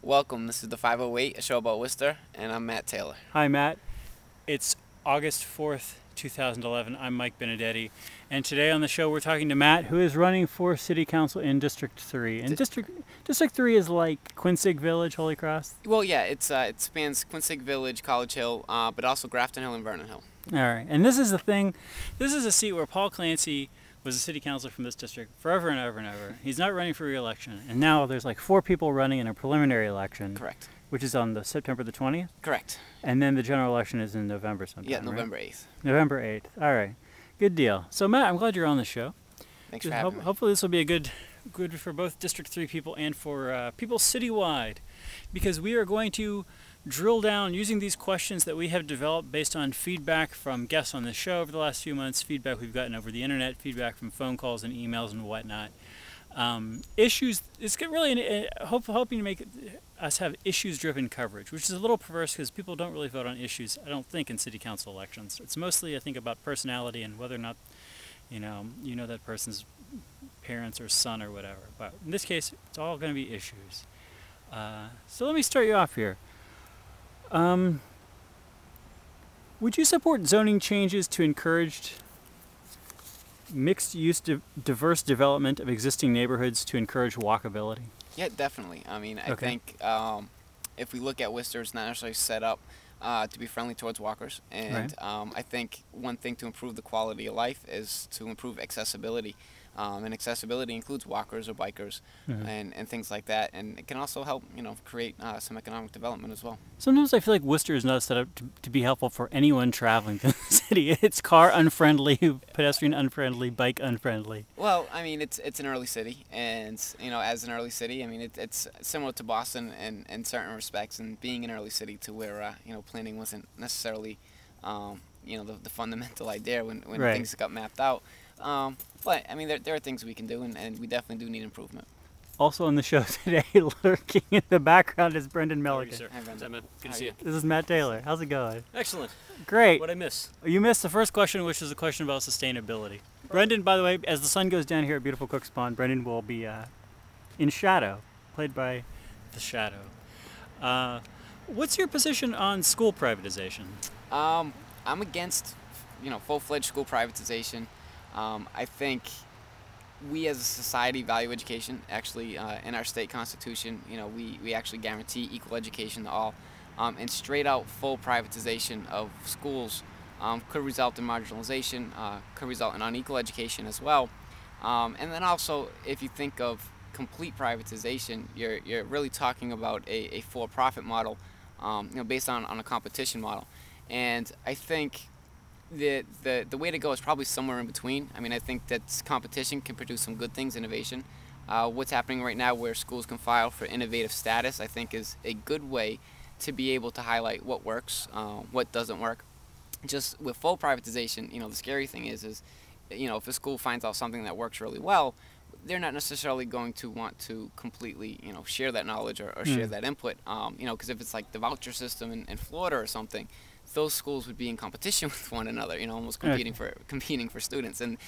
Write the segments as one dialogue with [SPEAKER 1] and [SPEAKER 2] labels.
[SPEAKER 1] Welcome. This is the 508, a show about Worcester, and I'm Matt Taylor.
[SPEAKER 2] Hi, Matt. It's August 4th, 2011. I'm Mike Benedetti, and today on the show we're talking to Matt, who is running for City Council in District 3. And District 3 is like Quinsig Village, Holy Cross?
[SPEAKER 1] Well, yeah, it spans Quinsig Village, College Hill, but also Grafton Hill and Vernon Hill.
[SPEAKER 2] All right. And this is the thing. This is a seat where Paul Clancy was a city councilor from this district forever and ever and ever. He's not running for re-election, and now there's like 4 people running in a preliminary election.
[SPEAKER 1] Correct.
[SPEAKER 2] Which is on the September the 20th?
[SPEAKER 1] Correct.
[SPEAKER 2] And then the general election is in November sometime,
[SPEAKER 1] Yeah, November
[SPEAKER 2] right?
[SPEAKER 1] 8th.
[SPEAKER 2] November 8th. All right. Good deal. So, Matt, I'm glad you're on the show.
[SPEAKER 1] Thanks for having me.
[SPEAKER 2] Hopefully this will be a good for both District 3 people and for people citywide, because we are going to drill down using these questions that we have developed based on feedback from guests on the show over the last few months, feedback we've gotten over the internet, feedback from phone calls and emails and whatnot. Issues, it's really hoping to make us have issues-driven coverage, which is a little perverse because people don't really vote on issues, I don't think, in city council elections. It's mostly, I think, about personality and whether or not you know that person's parents or son or whatever. But in this case, it's all going to be issues. So let me start you off here. Would you support zoning changes to encourage mixed-use, diverse development of existing neighborhoods to encourage walkability?
[SPEAKER 1] Yeah, definitely. I mean, I
[SPEAKER 2] Okay.
[SPEAKER 1] think if we look at Worcester, it's not necessarily set up to be friendly towards walkers. And I think one thing to improve the quality of life is to improve accessibility. And accessibility includes walkers or bikers and things like that. And it can also help, create some economic development as well.
[SPEAKER 2] Sometimes I feel like Worcester is not set up to be helpful for anyone traveling through the city. It's car unfriendly, pedestrian unfriendly, bike unfriendly.
[SPEAKER 1] Well, I mean, it's an early city, and as an early city, I mean, it's similar to Boston in certain respects, and being an early city to where planning wasn't necessarily the fundamental idea when
[SPEAKER 2] Right.
[SPEAKER 1] things got mapped out. But I mean, there are things we can do, and we definitely do need improvement.
[SPEAKER 2] Also on the show today, lurking in the background, is Brendan Milligan.
[SPEAKER 3] Sir.
[SPEAKER 1] Hi, Brendan.
[SPEAKER 3] Good to see you.
[SPEAKER 2] This is Matt Taylor. How's it going?
[SPEAKER 3] Excellent.
[SPEAKER 2] Great.
[SPEAKER 3] What'd I miss?
[SPEAKER 2] You missed the first question, which is a question about sustainability. Brendan, by the way, as the sun goes down here at beautiful Cook's Pond, Brendan will be in Shadow, played by the Shadow. What's your position on school privatization?
[SPEAKER 1] I'm against, full-fledged school privatization. I think we as a society value education. Actually, in our state constitution, we actually guarantee equal education to all. And straight out full privatization of schools could result in marginalization, could result in unequal education as well. And then also, if you think of complete privatization, you're really talking about a for-profit model, based on a competition model. And I think the way to go is probably somewhere in between. I mean, I think that competition can produce some good things, innovation. What's happening right now where schools can file for innovative status, I think, is a good way to be able to highlight what works, what doesn't work. Just with full privatization, the scary thing is if a school finds out something that works really well, they're not necessarily going to want to completely, share that knowledge or share that input. Because if it's like the voucher system in Florida or something, those schools would be in competition with one another, almost competing for students, and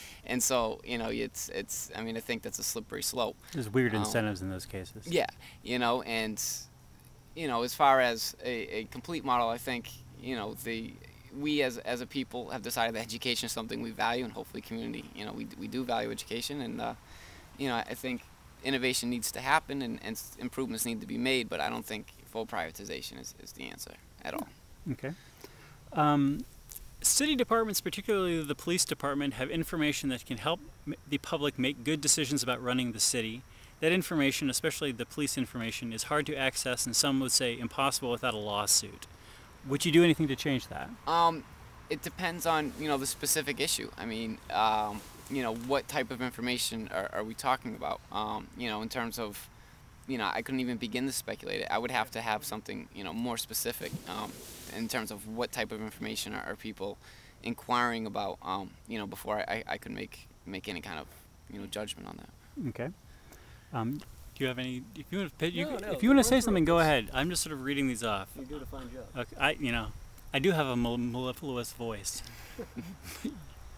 [SPEAKER 1] so it's I mean, I think that's a slippery slope.
[SPEAKER 2] There's weird incentives in those cases.
[SPEAKER 1] Yeah, and as far as a complete model, I think we as a people have decided that education is something we value, and hopefully community, we do value education, and I think innovation needs to happen and improvements need to be made, but I don't think full privatization is the answer at all.
[SPEAKER 2] Okay. City departments, particularly the police department, have information that can help the public make good decisions about running the city. That information, especially the police information, is hard to access, and some would say impossible without a lawsuit. Would you do anything to change that?
[SPEAKER 1] It depends on the specific issue. I mean, what type of information are we talking about? In terms of I couldn't even begin to speculate it. I would have to have something, more specific in terms of what type of information are people inquiring about, before I could make any kind of, judgment on that.
[SPEAKER 2] Okay. Do you have any? If you want to,
[SPEAKER 3] if you want to
[SPEAKER 2] say something, go ahead. I'm just sort of reading these off.
[SPEAKER 3] You do a fine job.
[SPEAKER 2] Okay, I do have a mellifluous voice.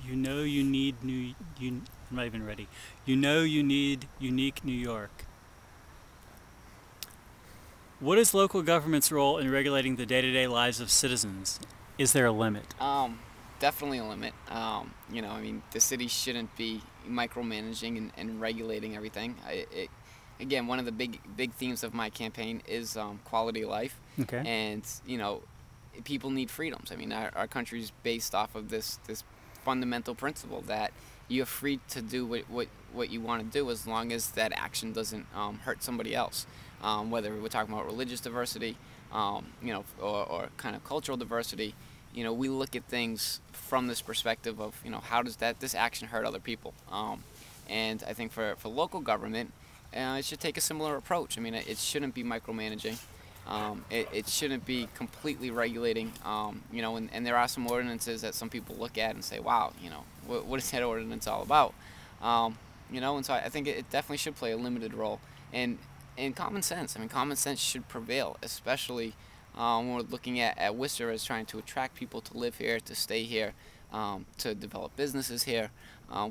[SPEAKER 2] You need I'm not even ready. You need unique New York. What is local government's role in regulating the day-to-day lives of citizens? Is there a limit?
[SPEAKER 1] Definitely a limit. You know, I mean, the city shouldn't be micromanaging and regulating everything. Again, one of the big themes of my campaign is quality of life.
[SPEAKER 2] Okay.
[SPEAKER 1] And you know, people need freedoms. I mean, our country's based off of this fundamental principle that you're free to do what you want to do as long as that action doesn't hurt somebody else. Whether we're talking about religious diversity, you know, or kind of cultural diversity, you know, we look at things from this perspective of, you know, how does this action hurt other people? And I think for local government, it should take a similar approach. I mean, it shouldn't be micromanaging. It shouldn't be completely regulating. You know, and there are some ordinances that some people look at and say, wow, you know, what is that ordinance all about? You know, and so I think it definitely should play a limited role. And common sense. I mean, common sense should prevail, especially when we're looking at Worcester as trying to attract people to live here, to stay here, to develop businesses here.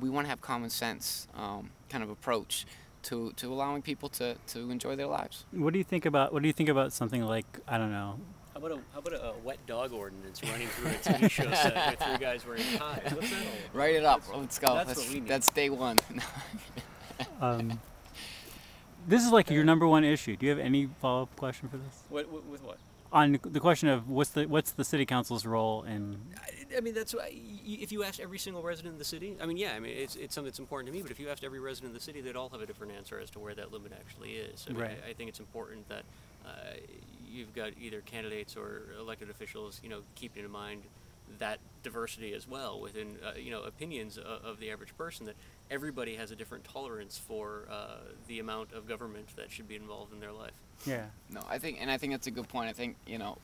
[SPEAKER 1] We want to have common sense kind of approach to allowing people to enjoy their lives.
[SPEAKER 2] What do you think about something like, I don't know?
[SPEAKER 3] How about a wet dog ordinance running through a TV show set with three guys wearing ties? What's that all about?
[SPEAKER 1] Write it up. Let's go.
[SPEAKER 3] That's what we need.
[SPEAKER 1] That's day one.
[SPEAKER 2] This is like your number one issue. Do you have any follow-up question for this?
[SPEAKER 3] With what?
[SPEAKER 2] On the question of what's the city council's role in?
[SPEAKER 3] I mean, that's if you asked every single resident of the city. I mean, yeah, I mean it's something that's important to me. But if you asked every resident of the city, they'd all have a different answer as to where that limit actually is. I mean,
[SPEAKER 2] Right.
[SPEAKER 3] I think it's important that you've got either candidates or elected officials, you know, keeping in mind that diversity as well within you know, opinions of the average person, that everybody has a different tolerance for the amount of government that should be involved in their life.
[SPEAKER 2] Yeah.
[SPEAKER 1] No, I think that's a good point. I think, you know,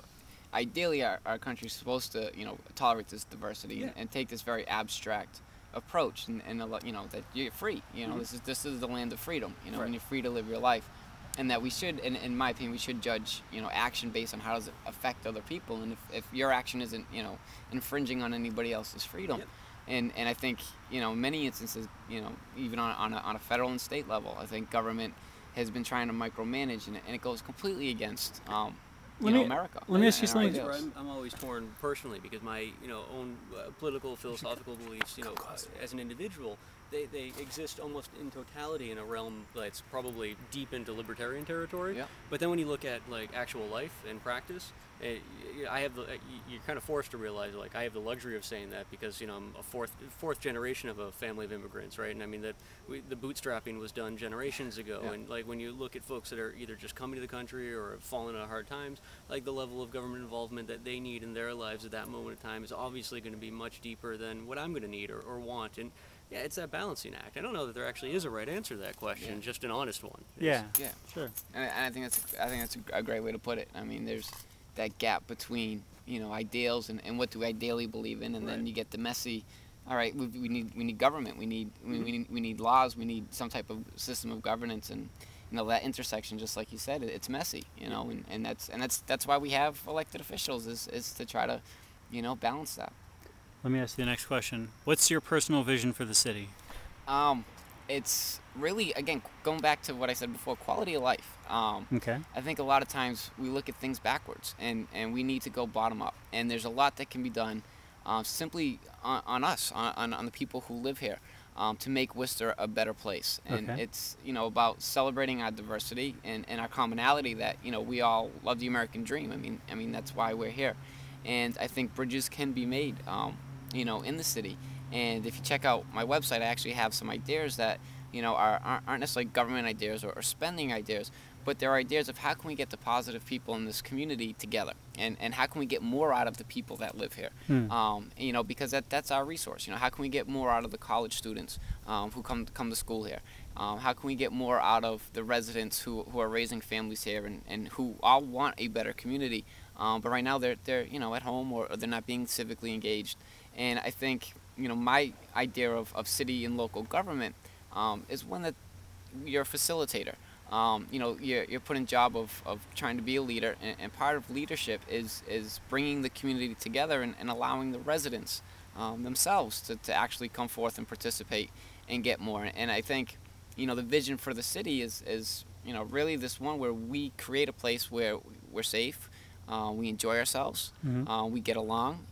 [SPEAKER 1] ideally our country's supposed to, you know, tolerate this diversity,
[SPEAKER 3] Yeah.
[SPEAKER 1] and take this very abstract approach, and you know, that you're free. You know,
[SPEAKER 3] Mm-hmm.
[SPEAKER 1] this is the land of freedom. You know,
[SPEAKER 3] Right.
[SPEAKER 1] and you're free to live your life, and that we should, in my opinion, we should judge, you know, action based on how does it affect other people, and if your action isn't, you know, infringing on anybody else's freedom.
[SPEAKER 3] Yep.
[SPEAKER 1] And I think, you know, in many instances, you know, even on a federal and state level, I think government has been trying to micromanage, and it goes completely against America.
[SPEAKER 2] Let me ask you
[SPEAKER 1] and our
[SPEAKER 2] something.
[SPEAKER 3] That's where
[SPEAKER 1] ideals.
[SPEAKER 3] I'm always torn personally, because my, you know, own political, philosophical beliefs, you know, as an individual, they exist almost in totality in a realm that's probably deep into libertarian territory.
[SPEAKER 1] Yeah.
[SPEAKER 3] But then when you look at like actual life and practice, I have you're kind of forced to realize, like, I have the luxury of saying that because, you know, I'm a fourth generation of a family of immigrants, right? And I mean that the bootstrapping was done generations ago,
[SPEAKER 1] Yeah.
[SPEAKER 3] and like when you look at folks that are either just coming to the country or have fallen into hard times, like the level of government involvement that they need in their lives at that moment in time is obviously going to be much deeper than what I'm going to need or want. And yeah, it's that balancing act. I don't know that there actually is a right answer to that question,
[SPEAKER 1] Yeah.
[SPEAKER 3] just an honest one.
[SPEAKER 2] Yeah.
[SPEAKER 1] Yeah.
[SPEAKER 2] Sure.
[SPEAKER 1] And I think that's a great way to put it. I mean, there's that gap between, you know, ideals and what do we ideally believe in, and then
[SPEAKER 3] Right.
[SPEAKER 1] you get the messy. All right, we need government. We need laws. We need some type of system of governance, and you know, that intersection, just like you said, it's messy. You know, and that's why we have elected officials is to try to, you know, balance that.
[SPEAKER 2] Let me ask you the next question. What's your personal vision for the city?
[SPEAKER 1] It's really, again, going back to what I said before, quality of life.
[SPEAKER 2] Okay.
[SPEAKER 1] I think a lot of times we look at things backwards, and we need to go bottom up. And there's a lot that can be done simply on us, on the people who live here, to make Worcester a better place. And
[SPEAKER 2] Okay.
[SPEAKER 1] it's, you know, about celebrating our diversity and our commonality that, you know, we all love the American dream. I mean that's why we're here. And I think bridges can be made, you know, in the city. And if you check out my website, I actually have some ideas that, you know, aren't necessarily government ideas or spending ideas, but they're ideas of how can we get the positive people in this community together, and how can we get more out of the people that live here. You know, because that's our resource. You know, how can we get more out of the college students who come to school here? How can we get more out of the residents who are raising families here and who all want a better community, but right now they're you know, at home, or they're not being civically engaged. And I think, you know, my idea of city and local government is one that you're a facilitator. You know, you're put in job of trying to be a leader, and part of leadership is bringing the community together and allowing the residents themselves to actually come forth and participate and get more. And I think, you know, the vision for the city is really this one where we create a place where we're safe, we enjoy ourselves, we get along.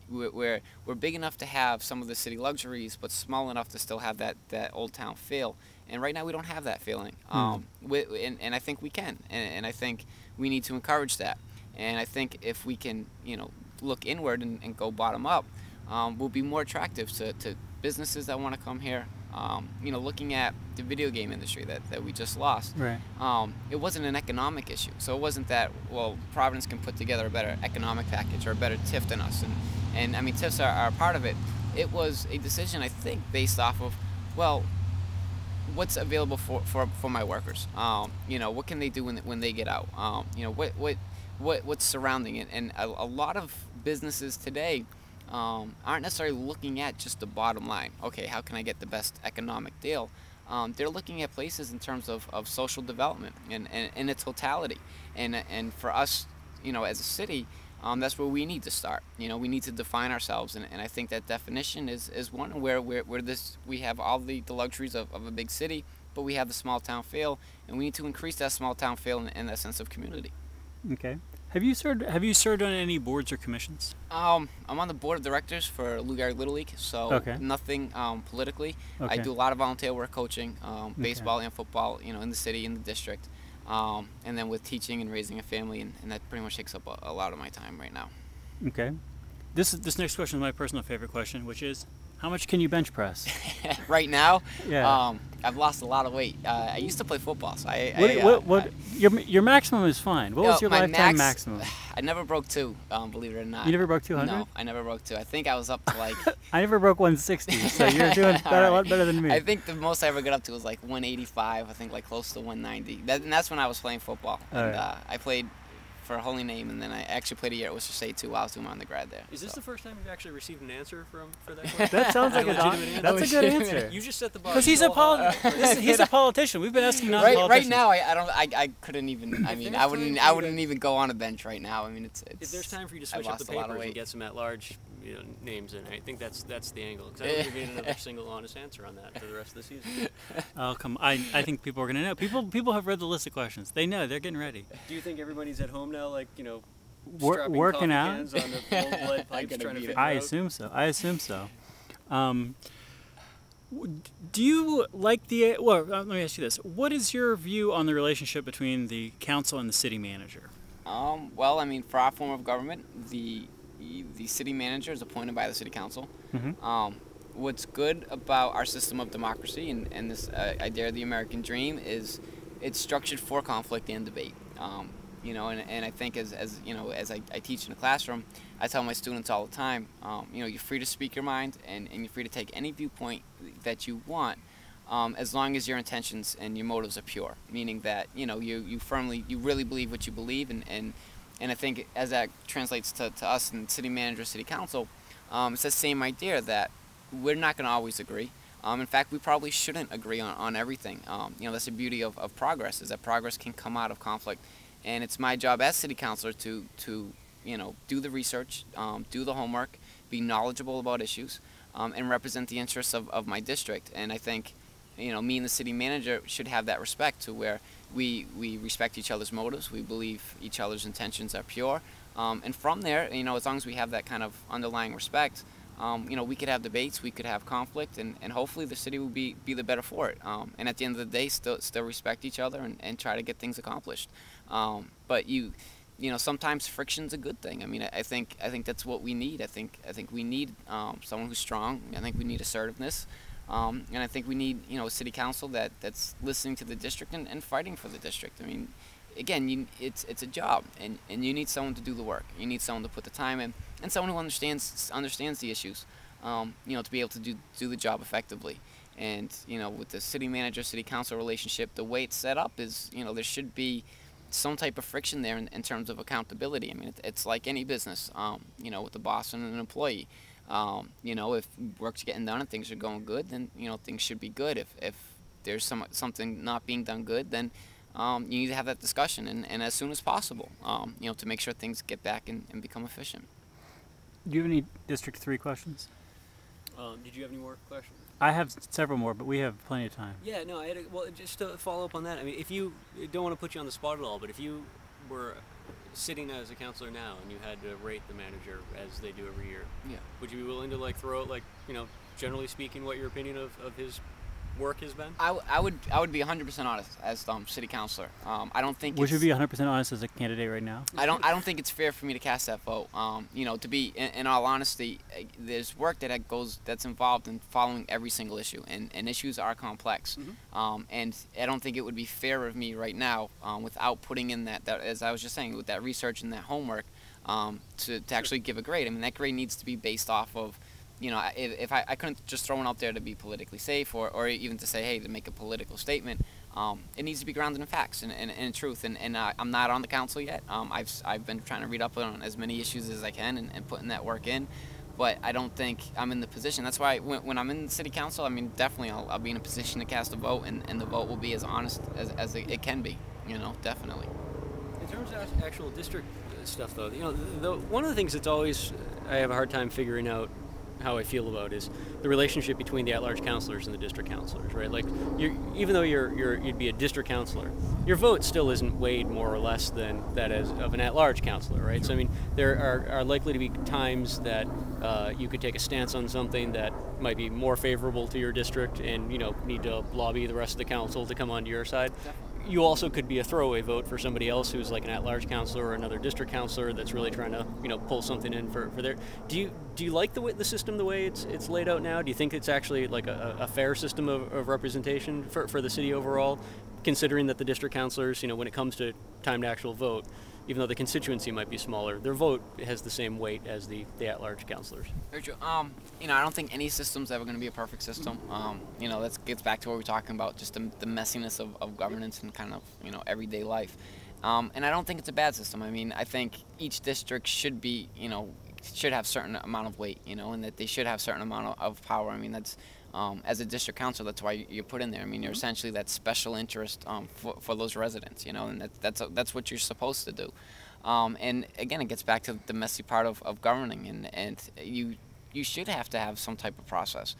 [SPEAKER 1] We're big enough to have some of the city luxuries, but small enough to still have that old town feel. And right now we don't have that feeling. And I think we can, and I think we need to encourage that. And I think if we can, look inward and go bottom up, we'll be more attractive to businesses that want to come here. Looking at the video game industry that we just lost,
[SPEAKER 2] Right.
[SPEAKER 1] It wasn't an economic issue. So it wasn't that, well, Providence can put together a better economic package or a better TIF than us. And I mean, TIFs are a part of it. It was a decision, I think, based off of, well, what's available for my workers? What can they do when they get out? What's surrounding it? And a lot of businesses today aren't necessarily looking at just the bottom line. Okay, how can I get the best economic deal? They're looking at places in terms of social development and in its totality. And for us, as a city, that's where we need to start. We need to define ourselves, and I think that definition is one where we have all the luxuries of a big city, but we have the small town feel, and we need to increase that small town feel and that sense of community.
[SPEAKER 2] Okay. Have you served on any boards or commissions?
[SPEAKER 1] I'm on the board of directors for Lou Gehrig Little League, so
[SPEAKER 2] Okay.
[SPEAKER 1] nothing politically.
[SPEAKER 2] Okay.
[SPEAKER 1] I do a lot of volunteer work coaching, baseball and football, in the city, in the district, and then with teaching and raising a family, and that pretty much takes up a lot of my time right now.
[SPEAKER 2] Okay. This next question is my personal favorite question, which is, how much can you bench press?
[SPEAKER 1] Right now,
[SPEAKER 2] Yeah.
[SPEAKER 1] I've lost a lot of weight. I used to play football, so
[SPEAKER 2] Your maximum is fine. What was your
[SPEAKER 1] my
[SPEAKER 2] lifetime maximum?
[SPEAKER 1] I never broke 2, believe it or not.
[SPEAKER 2] You never broke 200?
[SPEAKER 1] No, I never broke 2. I think I was up to like...
[SPEAKER 2] I never broke 160, so you're doing a lot better than me.
[SPEAKER 1] I think the most I ever got up to was like 185, I think like close to 190. And that's when I was playing football. And I played for Holy Name, and then I actually played a year at Worcester State too while I was doing my undergrad there.
[SPEAKER 3] Is this
[SPEAKER 1] so.
[SPEAKER 3] the first time you've actually received an answer for that question?
[SPEAKER 2] That sounds like that's a good answer.
[SPEAKER 3] You just set the bar.
[SPEAKER 2] Because he's a politician. We've been asking non-politicians.
[SPEAKER 1] Right now, I couldn't even. I mean, I wouldn't even go on a bench right now. I mean, it's.
[SPEAKER 3] If there's time for you to switch up the papers and get some at-large names in, I think that's the angle. Because I don't think we get another single honest answer on that for the rest of the season.
[SPEAKER 2] Oh come! I think people are gonna know. People have read the list of questions. They know. They're getting ready.
[SPEAKER 3] Do you think everybody's at home now, like
[SPEAKER 2] working out?
[SPEAKER 3] On the old lead pipes trying to
[SPEAKER 2] I assume so. Do you like the? Well, let me ask you this: what is your view on the relationship between the council and the city manager?
[SPEAKER 1] Well, I mean, for our form of government, the city manager is appointed by the city council.
[SPEAKER 2] Mm-hmm.
[SPEAKER 1] What's good about our system of democracy and this idea of the American dream is it's structured for conflict and debate. And I think as I teach in the classroom, I tell my students all the time, you're free to speak your mind and you're free to take any viewpoint that you want, as long as your intentions and your motives are pure. Meaning that you really believe what you believe, and I think as that translates to us and city manager, city council, it's the same idea that we're not going to always agree. In fact, we probably shouldn't agree on everything. That's the beauty of progress, is that progress can come out of conflict. And it's my job as city councilor to do the research, do the homework, be knowledgeable about issues, and represent the interests of my district. And I think, me and the city manager should have that respect, to where we respect each other's motives, we believe each other's intentions are pure, and from there, as long as we have that kind of underlying respect, we could have debates, we could have conflict, and hopefully the city will be the better for it. And at the end of the day, still respect each other and try to get things accomplished. But sometimes friction's a good thing. I mean, I think that's what we need. I think we need someone who's strong. I think we need assertiveness, and I think we need a city council that's listening to the district and fighting for the district. I mean, again, it's a job, and you need someone to do the work. You need someone to put the time in, and someone who understands the issues, to be able to do the job effectively. And with the city manager, city council relationship, the way it's set up is, there should be some type of friction there in terms of accountability. I mean, it's like any business, with the boss and an employee. If work's getting done and things are going good, then things should be good. If there's something not being done good, then you need to have that discussion, and as soon as possible, to make sure things get back and become efficient.
[SPEAKER 2] Do you have any District 3 questions?
[SPEAKER 3] Did you have any more questions?
[SPEAKER 2] I have several more, but we have plenty of time.
[SPEAKER 3] Yeah, no, well, just to follow up on that, I mean, if you don't want to put you on the spot at all, but if you were sitting as a counselor now and you had to rate the manager as they do every year,
[SPEAKER 1] Yeah.
[SPEAKER 3] would you be willing to like throw out like, you know, generally speaking, what your opinion of his work has been?
[SPEAKER 1] I would be 100% honest as city councilor. I don't think
[SPEAKER 2] Would you
[SPEAKER 1] it's-
[SPEAKER 2] be 100% honest as a candidate right now?
[SPEAKER 1] I don't think it's fair for me to cast that vote. You know, to be in all honesty, there's work that's involved in following every single issue, and issues are complex. And I don't think it would be fair of me right now, without putting in that as I was just saying, with that research and that homework, to actually give a grade. I mean, that grade needs to be based off of, you know, if I couldn't just throw one out there to be politically safe, or even to say, hey, to make a political statement. It needs to be grounded in facts and in truth. And I'm not on the council yet. I've been trying to read up on as many issues as I can and putting that work in. But I don't think I'm in the position. That's why when I'm in the city council, I mean, definitely I'll be in a position to cast a vote, and the vote will be as honest as it can be. You know, definitely.
[SPEAKER 3] In terms of actual district stuff, though, you know, one of the things that's always I have a hard time figuring out how I feel about is the relationship between the at-large councilors and the district councilors, right? Like, even though you'd be a district councilor, your vote still isn't weighed more or less than that as of an at-large councilor, right? So I mean, there are likely to be times that you could take a stance on something that might be more favorable to your district, and you know, need to lobby the rest of the council to come onto your side.
[SPEAKER 1] Definitely.
[SPEAKER 3] You also could be a throwaway vote for somebody else who's like an at-large councilor or another district councilor that's really trying to, you know, pull something in for their. Do you like the system the way it's laid out now? Do you think it's actually like a fair system of representation for the city overall, considering that the district councilors, you know, when it comes to time to actual vote, even though the constituency might be smaller, their vote has the same weight as the at-large councilors?
[SPEAKER 1] Very true. You know, I don't think any system's ever going to be a perfect system. You know, that gets back to what we were talking about, just the messiness of governance and kind of, you know, everyday life. And I don't think it's a bad system. I mean, I think each district should be, you know, should have certain amount of weight, you know, and that they should have certain amount of power. I mean, that's as a district council, that's why you're put in there. I mean, you're essentially that special interest for those residents, you know, and that's what you're supposed to do. And again, it gets back to the messy part of governing, and you should have to have some type of process.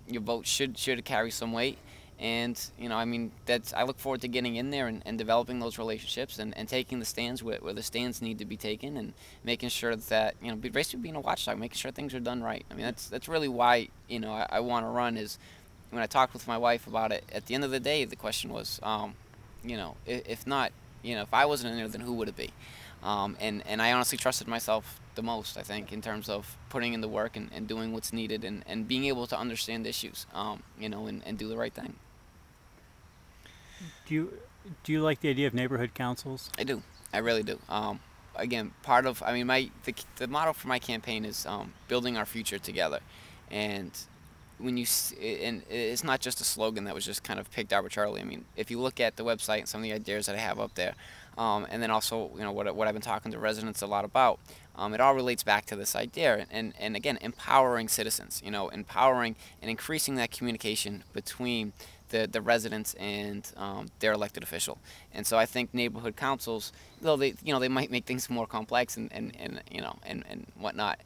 [SPEAKER 1] Your vote should carry some weight, and you know, I mean, I look forward to getting in there and developing those relationships and taking the stands where the stands need to be taken, and making sure that, you know, basically being a watchdog, making sure things are done right. I mean, that's really why, you know, I want to run. Is when I talked with my wife about it, at the end of the day, the question was, you know, if not, you know, if I wasn't in there, then who would it be? And I honestly trusted myself the most, I think, in terms of putting in the work and doing what's needed and being able to understand issues, you know, and do the right thing.
[SPEAKER 2] Do you like the idea of neighborhood councils?
[SPEAKER 1] I do. I really do. Again, part of, I mean, the motto for my campaign is building our future together. And when and it's not just a slogan that was just kind of picked arbitrarily. I mean, if you look at the website and some of the ideas that I have up there, and then also, you know, what I've been talking to residents a lot about, it all relates back to this idea. And again, empowering citizens, you know, empowering and increasing that communication between the residents and their elected official. And so I think neighborhood councils, though they might make things more complex and you know and whatnot,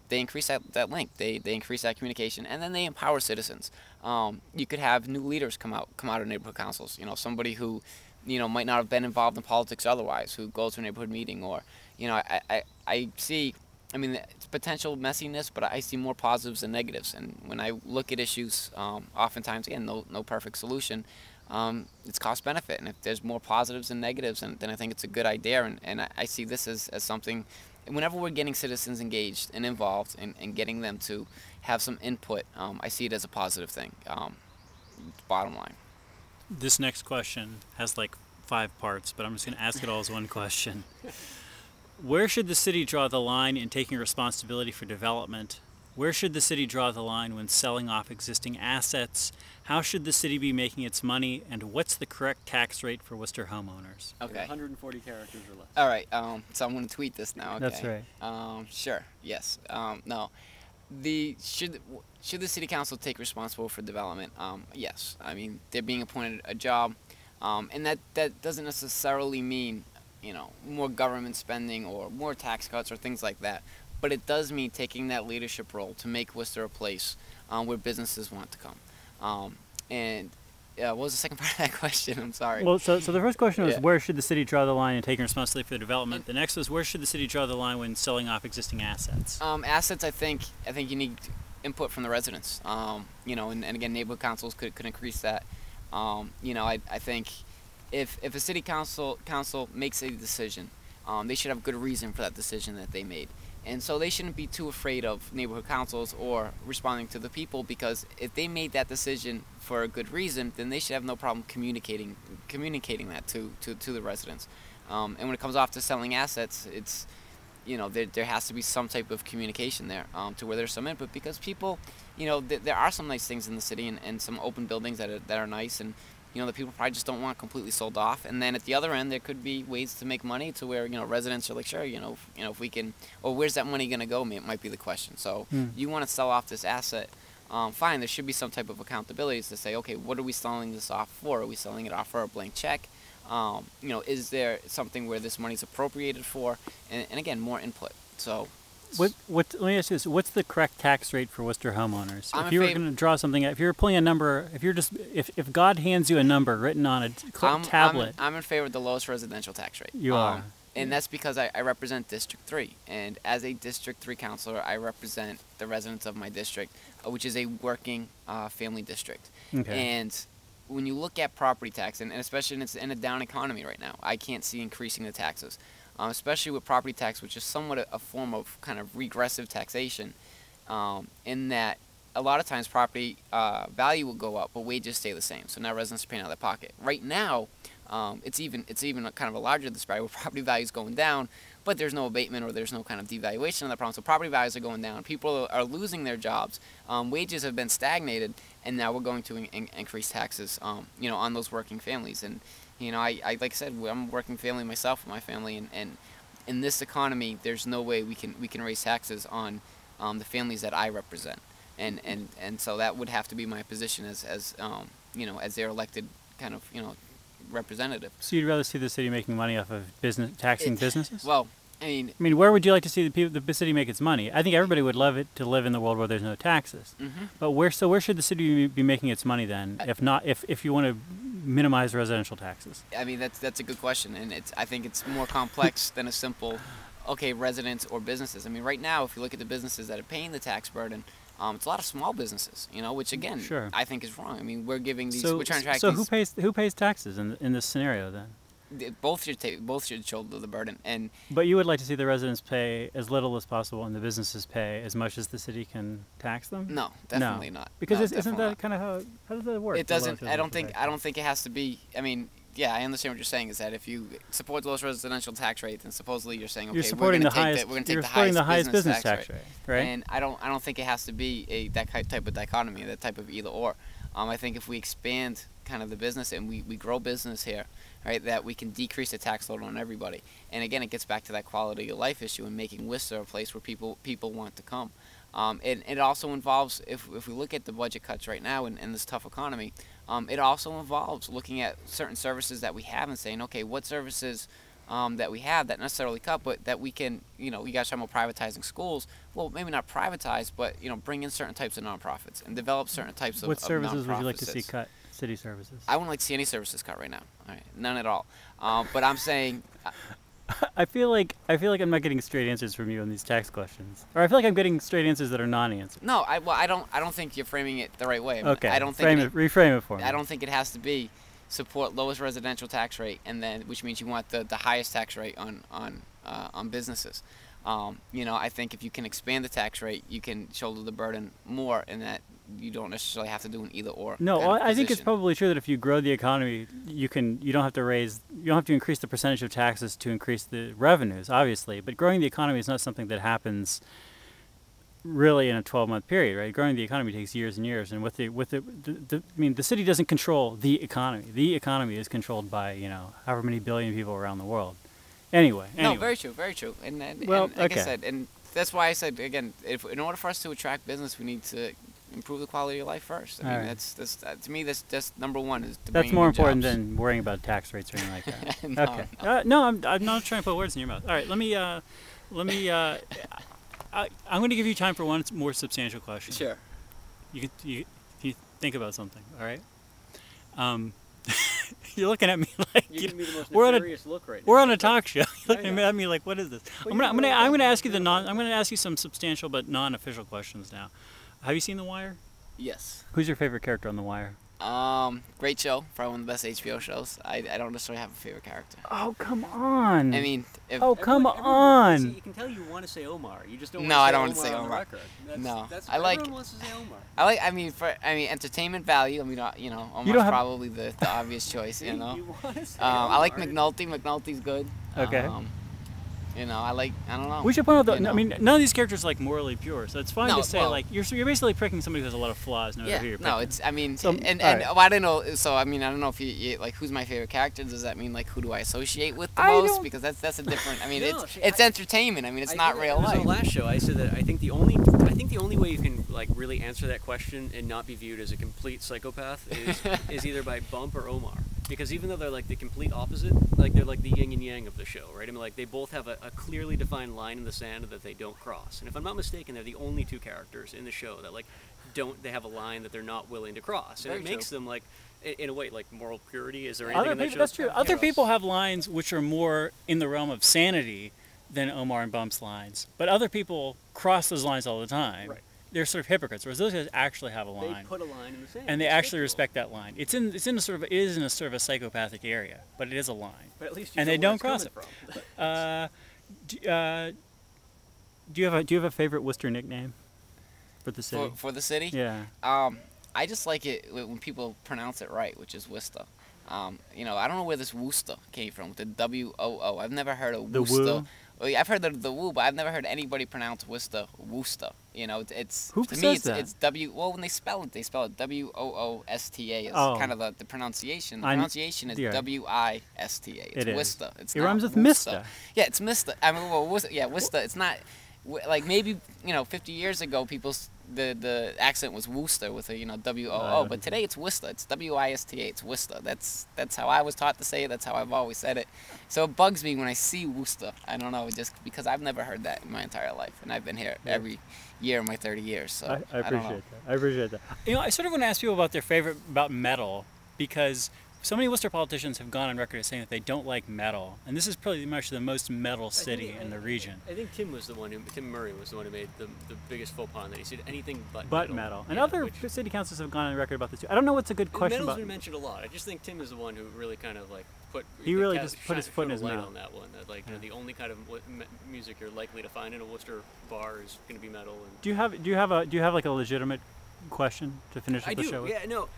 [SPEAKER 1] they increase that link, they increase that communication, and then they empower citizens. You could have new leaders come out of neighborhood councils. You know, somebody who, you know, might not have been involved in politics otherwise, who goes to a neighborhood meeting, or, you know, I see, I mean, it's potential messiness, but I see more positives than negatives. And when I look at issues, oftentimes, again, no perfect solution. It's cost benefit, and if there's more positives than negatives, then I think it's a good idea. And I see this as something. Whenever we're getting citizens engaged and involved and getting them to have some input, I see it as a positive thing. Bottom line.
[SPEAKER 2] This next question has like 5 parts, but I'm just going to ask it all as one question. Where should the city draw the line in taking responsibility for development? Where should the city draw the line when selling off existing assets? How should the city be making its money? And what's the correct tax rate for Worcester homeowners?
[SPEAKER 1] Okay.
[SPEAKER 3] 140 characters or less.
[SPEAKER 1] All right. So I'm going to tweet this now. Okay.
[SPEAKER 2] That's right.
[SPEAKER 1] Sure. Yes. No. Should the city council take responsible for development? Yes. I mean, they're being appointed a job, and that doesn't necessarily mean, you know, more government spending or more tax cuts or things like that. But it does mean taking that leadership role to make Worcester a place where businesses want to come. And what was the second part of that question? I'm sorry.
[SPEAKER 2] Well, so the first question was
[SPEAKER 1] Yeah.
[SPEAKER 2] where should the city draw the line in taking responsibility for the development? The next was where should the city draw the line when selling off existing assets?
[SPEAKER 1] Assets, I think you need input from the residents. And again, neighborhood councils could increase that. I think if a city council makes a decision, they should have good reason for that decision that they made. And so they shouldn't be too afraid of neighborhood councils or responding to the people, because if they made that decision for a good reason, then they should have no problem communicating that to the residents. And when it comes off to selling assets, it's, there has to be some type of communication there to where there's some input, because people, there are some nice things in the city and some open buildings that are nice, and the people probably just don't want completely sold off. And then at the other end, there could be ways to make money to where residents are like, sure, if we can, or where's that money going to go? It might be the question. So you want to sell off this asset, fine. There should be some type of accountability to say, okay, what are we selling this off for? Are we selling it off for a blank check? Is there something where this money's appropriated for? And again, more input. So.
[SPEAKER 2] Let me ask you this: what's the correct tax rate for Worcester homeowners?
[SPEAKER 1] I'm
[SPEAKER 2] If you were going to draw something, if you're pulling a number, if God hands you a number written on a tablet,
[SPEAKER 1] I'm in favor of the lowest residential tax rate.
[SPEAKER 2] You are.
[SPEAKER 1] And that's because I represent District 3. And as a District 3 councilor, I represent the residents of my district, which is a working family district.
[SPEAKER 2] Okay.
[SPEAKER 1] And when you look at property tax, and especially in a down economy right now, I can't see increasing the taxes. Especially with property tax, which is somewhat a form of kind of regressive taxation, in that a lot of times property value will go up, but wages stay the same. So now residents are paying out of their pocket. Right now, it's even kind of a larger disparity where property value is going down, but there's no abatement or there's no kind of devaluation of the problem. So property values are going down. People are losing their jobs. Wages have been stagnated, and now we're going to increase taxes, on those working families. And I like I said, I'm a working family myself with my family, and in this economy, there's no way we can raise taxes on the families that I represent, and so that would have to be my position as their elected kind of representative.
[SPEAKER 2] So you'd rather see the city making money off of taxing businesses?
[SPEAKER 1] Well,
[SPEAKER 2] I mean, where would you like to see the city make its money? I think everybody would love it to live in the world where there's no taxes. But where should the city be making its money then? If you want to minimize residential taxes.
[SPEAKER 1] I mean, that's a good question, and I think it's more complex than a simple, okay, residents or businesses. I mean, right now, if you look at the businesses that are paying the tax burden, it's a lot of small businesses, which again,
[SPEAKER 2] sure,
[SPEAKER 1] I think is wrong. I mean, we're giving these,
[SPEAKER 2] we're
[SPEAKER 1] trying to track
[SPEAKER 2] so
[SPEAKER 1] these.
[SPEAKER 2] who pays taxes in this scenario then?
[SPEAKER 1] Both should shoulder the burden, and.
[SPEAKER 2] But you would like to see the residents pay as little as possible, and the businesses pay as much as the city can tax them?
[SPEAKER 1] No, definitely not.
[SPEAKER 2] Because
[SPEAKER 1] no,
[SPEAKER 2] isn't that kind of how does that work?
[SPEAKER 1] It doesn't. I don't think it has to be. I mean, yeah, I understand what you're saying. Is that if you support the lowest residential tax rate, then supposedly you're saying, okay,
[SPEAKER 2] you're supporting
[SPEAKER 1] we're going to take the highest business tax rate,
[SPEAKER 2] right?
[SPEAKER 1] And I don't think it has to be that type of dichotomy, that type of either or. I think if we expand kind of the business and we grow business here, right, that we can decrease the tax load on everybody. And again, it gets back to that quality of life issue and making Worcester a place where people want to come. And it also involves, if we look at the budget cuts right now in this tough economy, it also involves looking at certain services that we have and saying, okay, what services that we have that necessarily cut, but that we can, you guys talking about privatizing schools. Well, maybe not privatize, but bring in certain types of nonprofits and develop certain types of
[SPEAKER 2] What services would you like to
[SPEAKER 1] nonprofits.
[SPEAKER 2] see cut? City services.
[SPEAKER 1] I wouldn't like to see any services cut right now. All right, none at all. But I'm saying.
[SPEAKER 2] I feel like I'm not getting straight answers from you on these tax questions, or I feel like I'm getting straight answers that are non-answers.
[SPEAKER 1] No, I don't think you're framing it the right way. I mean,
[SPEAKER 2] Okay.
[SPEAKER 1] I don't think
[SPEAKER 2] reframe it for me.
[SPEAKER 1] I don't think it has to be support lowest residential tax rate, and then which means you want the highest tax rate on businesses. I think if you can expand the tax rate, you can shoulder the burden more, in that you don't necessarily have to do an either or.
[SPEAKER 2] No,
[SPEAKER 1] kind of
[SPEAKER 2] I think it's
[SPEAKER 1] position.
[SPEAKER 2] probably true that if you grow the economy, you don't have to increase the percentage of taxes to increase the revenues, obviously. But growing the economy is not something that happens really in a 12-month period, right? Growing the economy takes years and years, and the city doesn't control the economy. The economy is controlled by however many billion people around the world. Anyway.
[SPEAKER 1] No, very true, and like I said, and that's why I said again, in order for us to attract business, we need to improve the quality of life first. I mean, that's to me that's number one is to
[SPEAKER 2] that's
[SPEAKER 1] bring
[SPEAKER 2] more
[SPEAKER 1] in
[SPEAKER 2] important
[SPEAKER 1] jobs.
[SPEAKER 2] than worrying about tax rates or anything like that.
[SPEAKER 1] No,
[SPEAKER 2] Okay. No, I'm not trying to put words in your mouth. All right, let me. I'm going to give you time for one more substantial question.
[SPEAKER 1] Sure.
[SPEAKER 2] you think about something, all right? You're looking at me like
[SPEAKER 3] You're giving me the most
[SPEAKER 2] we're on
[SPEAKER 3] nefarious look right now.
[SPEAKER 2] we're on a talk show. You're
[SPEAKER 3] Yeah,
[SPEAKER 2] looking at me like, what is this?
[SPEAKER 3] Well,
[SPEAKER 2] I'm gonna ask you some substantial but non-official questions now. Have you seen The Wire?
[SPEAKER 1] Yes.
[SPEAKER 2] Who's your favorite character on The Wire?
[SPEAKER 1] Great show, probably one of the best HBO shows. I don't necessarily have a favorite character.
[SPEAKER 2] Oh, come on.
[SPEAKER 1] I mean, if,
[SPEAKER 2] oh, come
[SPEAKER 3] Everyone-
[SPEAKER 2] on.
[SPEAKER 3] See, you can tell you want to say Omar. You just don't.
[SPEAKER 1] No,
[SPEAKER 3] want
[SPEAKER 1] I
[SPEAKER 3] to
[SPEAKER 1] don't
[SPEAKER 3] want
[SPEAKER 1] want to say
[SPEAKER 3] on the
[SPEAKER 1] Omar.
[SPEAKER 3] record. That's,
[SPEAKER 1] No.
[SPEAKER 3] that's
[SPEAKER 1] I like-
[SPEAKER 3] everyone wants to say Omar.
[SPEAKER 1] I mean, entertainment value. I mean, Omar's
[SPEAKER 2] don't have-
[SPEAKER 1] probably the obvious choice, you know.
[SPEAKER 3] You want to say
[SPEAKER 1] I like
[SPEAKER 3] Omar.
[SPEAKER 1] McNulty. McNulty's good.
[SPEAKER 2] Okay.
[SPEAKER 1] You know, I don't know.
[SPEAKER 2] We should point out that
[SPEAKER 1] you know.
[SPEAKER 2] I mean, none of these characters are like morally pure, so it's fine
[SPEAKER 1] No,
[SPEAKER 2] to say
[SPEAKER 1] well-
[SPEAKER 2] like you're basically picking somebody who has a lot of flaws. No matter
[SPEAKER 1] Yeah,
[SPEAKER 2] who you're
[SPEAKER 1] no,
[SPEAKER 2] picking.
[SPEAKER 1] it's. I mean,
[SPEAKER 2] So,
[SPEAKER 1] and
[SPEAKER 2] alright.
[SPEAKER 1] well, I don't know. So I mean, I don't know if you like who's my favorite character. Does that mean like who do I associate with the
[SPEAKER 2] I
[SPEAKER 1] most?
[SPEAKER 2] don't-
[SPEAKER 1] Because that's a different. I mean,
[SPEAKER 3] No,
[SPEAKER 1] it's
[SPEAKER 3] see,
[SPEAKER 1] it's entertainment. I mean, it's
[SPEAKER 3] I
[SPEAKER 1] not
[SPEAKER 3] said
[SPEAKER 1] real
[SPEAKER 3] it was
[SPEAKER 1] life.
[SPEAKER 3] the last show. I said that I think the only way you can like really answer that question and not be viewed as a complete psychopath is either by Bump or Omar. Because even though they're like the complete opposite, like they're like the yin and yang of the show, right? I mean, like they both have a clearly defined line in the sand that they don't cross. And if I'm not mistaken, they're the only two characters in the show that like they have a line that they're not willing to cross, and
[SPEAKER 1] Very
[SPEAKER 3] it makes
[SPEAKER 1] true.
[SPEAKER 3] them like in a way like moral purity. Is there anything
[SPEAKER 2] Other
[SPEAKER 3] in that
[SPEAKER 2] people,
[SPEAKER 3] show
[SPEAKER 2] that's true. Other
[SPEAKER 3] cross?
[SPEAKER 2] people have lines which are more in the realm of sanity than Omar and Bump's lines, but other people cross those lines all the time.
[SPEAKER 3] Right.
[SPEAKER 2] They're sort of hypocrites, whereas those guys actually have a
[SPEAKER 3] They
[SPEAKER 2] line,
[SPEAKER 3] put a line in the sand,
[SPEAKER 2] and they
[SPEAKER 3] It's
[SPEAKER 2] actually
[SPEAKER 3] cool.
[SPEAKER 2] respect that line. It is in a sort of a psychopathic area, but it is a line.
[SPEAKER 3] But at least you
[SPEAKER 2] and
[SPEAKER 3] know
[SPEAKER 2] they
[SPEAKER 3] where
[SPEAKER 2] don't
[SPEAKER 3] it's
[SPEAKER 2] cross
[SPEAKER 3] coming
[SPEAKER 2] it.
[SPEAKER 3] from.
[SPEAKER 2] Do you have a favorite Worcester nickname for the city?
[SPEAKER 1] For the city.
[SPEAKER 2] Yeah.
[SPEAKER 1] I just like it when people pronounce it right, which is Worcester. You know, I don't know where this Worcester came from, the W-O-O. I've never heard of
[SPEAKER 2] The
[SPEAKER 1] Worcester.
[SPEAKER 2] woo?
[SPEAKER 1] Well, yeah, I've heard the woo, but I've never heard anybody pronounce Worcester Worcester. You know, it's
[SPEAKER 2] Who
[SPEAKER 1] to
[SPEAKER 2] says
[SPEAKER 1] me it's
[SPEAKER 2] that?
[SPEAKER 1] it's W. Well, when they spell it W-O-O-S-T-A. Is
[SPEAKER 2] Oh.
[SPEAKER 1] kind of the pronunciation. The
[SPEAKER 2] I'm-
[SPEAKER 1] pronunciation is
[SPEAKER 2] yeah.
[SPEAKER 1] W-I-S-T-A. It's
[SPEAKER 2] It is.
[SPEAKER 1] Worcester. It's
[SPEAKER 2] It
[SPEAKER 1] not
[SPEAKER 2] rhymes with
[SPEAKER 1] Worcester.
[SPEAKER 2] Mista.
[SPEAKER 1] Yeah, it's Mister. I mean, well, Worcester, yeah, Worcester. It's not like maybe 50 years ago people's the accent was Worcester with a W-O-O, but today it's Worcester. It's W-I-S-T-A. It's Worcester. That's how I was taught to say it. That's how I've always said it. So it bugs me when I see Worcester. I don't know, just because I've never heard that in my entire life, and I've been here every year in my 30 years. So
[SPEAKER 2] I
[SPEAKER 1] don't know.
[SPEAKER 2] appreciate that. I appreciate that. I sort of want to ask people about their favorite about metal, because so many Worcester politicians have gone on record as saying that they don't like metal, and this is probably much the most metal city in the region.
[SPEAKER 3] I think Tim Murray was the one who made the biggest faux pas that he said anything but
[SPEAKER 2] Metal. And
[SPEAKER 3] Yeah,
[SPEAKER 2] other
[SPEAKER 3] which-
[SPEAKER 2] city councils have gone on record about this too. I don't know what's a good question
[SPEAKER 3] Metal's
[SPEAKER 2] about.
[SPEAKER 3] been mentioned a lot. I just think Tim is the one who really kind of like
[SPEAKER 2] He really just put his foot in his
[SPEAKER 3] light
[SPEAKER 2] mouth.
[SPEAKER 3] on that one. That like
[SPEAKER 2] Yeah.
[SPEAKER 3] the only kind of music you're likely to find in a Worcester bar is going to be metal. And
[SPEAKER 2] Do you have like a legitimate question to finish
[SPEAKER 3] I
[SPEAKER 2] up the
[SPEAKER 3] do.
[SPEAKER 2] show with?
[SPEAKER 3] Yeah, no.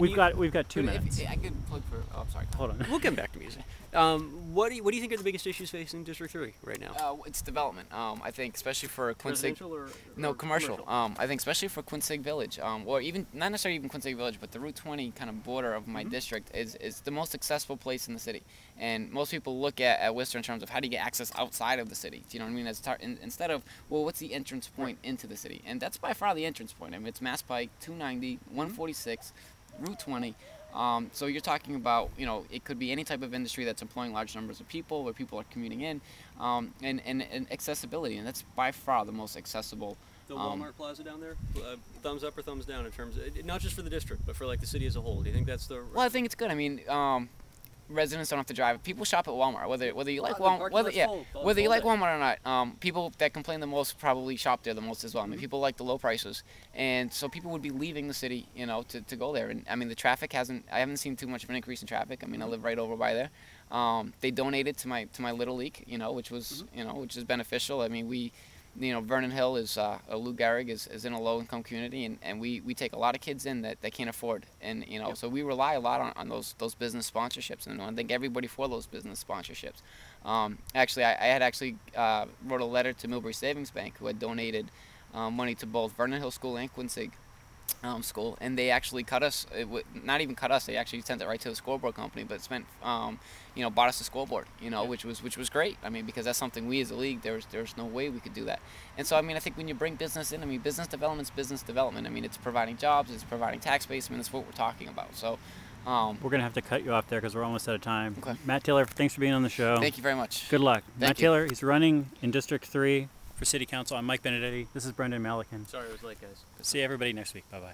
[SPEAKER 2] We've got 2
[SPEAKER 1] If-
[SPEAKER 2] minutes.
[SPEAKER 1] I could plug for. Oh, I'm sorry.
[SPEAKER 2] Hold on.
[SPEAKER 3] We'll come back to music. What do you think are the biggest issues facing District 3 right now?
[SPEAKER 1] It's development. I think, especially for Quincy.
[SPEAKER 3] Residential or
[SPEAKER 1] No, commercial. I think especially for Quincy Village, or even not necessarily even Quincy Village, but the Route 20 kind of border of my district is the most accessible place in the city. And most people look at Worcester in terms of how do you get access outside of the city. Do you know what I mean? Instead of, well, what's the entrance point into the city? And that's by far the entrance point. I mean, it's Mass Pike, 290, 146, Route 20. So you're talking about, it could be any type of industry that's employing large numbers of people, where people are commuting in, and accessibility. And that's by far the most accessible.
[SPEAKER 3] The Walmart Plaza down there, thumbs up or thumbs down in terms of, not just for the district, but for like the city as a whole. Do you think that's the?
[SPEAKER 1] Well, I think it's good. I mean, residents don't have to drive. People shop at Walmart, whether you like
[SPEAKER 3] the
[SPEAKER 1] Walmart,
[SPEAKER 3] parking
[SPEAKER 1] whether
[SPEAKER 3] lot's full
[SPEAKER 1] you
[SPEAKER 3] all
[SPEAKER 1] like
[SPEAKER 3] day.
[SPEAKER 1] Walmart or not. People that complain the most probably shop there the most as well. I mean, people like the low prices, and so people would be leaving the city, to go there. And I mean, the traffic I haven't seen too much of an increase in traffic. I mean, I live right over by there. They donated to my little league, which was which is beneficial. I mean, Vernon Hill is Lou Gehrig is in a low-income community, and we take a lot of kids in that they can't afford, and so we rely a lot on those business sponsorships, and I thank everybody for those business sponsorships. Actually, I had wrote a letter to Millbury Savings Bank, who had donated money to both Vernon Hill School and Quincy School, and they actually cut us. Not even cut us. They actually sent it right to the scoreboard company, but spent bought us a scoreboard, which was great. I mean, because that's something we as a league, there's no way we could do that. And so, I mean, I think when you bring business in, I mean, business development's business development. I mean, it's providing jobs, it's providing tax base. I mean, that's what we're talking about. So,
[SPEAKER 2] We're going to have to cut you off there because we're almost out of time.
[SPEAKER 1] Okay.
[SPEAKER 2] Matt Taylor, thanks for being on the show.
[SPEAKER 1] thank you very much.
[SPEAKER 2] Good luck.
[SPEAKER 1] Thank
[SPEAKER 2] Matt
[SPEAKER 1] you.
[SPEAKER 2] Taylor, he's running in District 3 for City Council. I'm Mike Benedetti. This is Brendan Malikan.
[SPEAKER 3] Sorry I was late, guys.
[SPEAKER 2] See everybody next week. Bye-bye.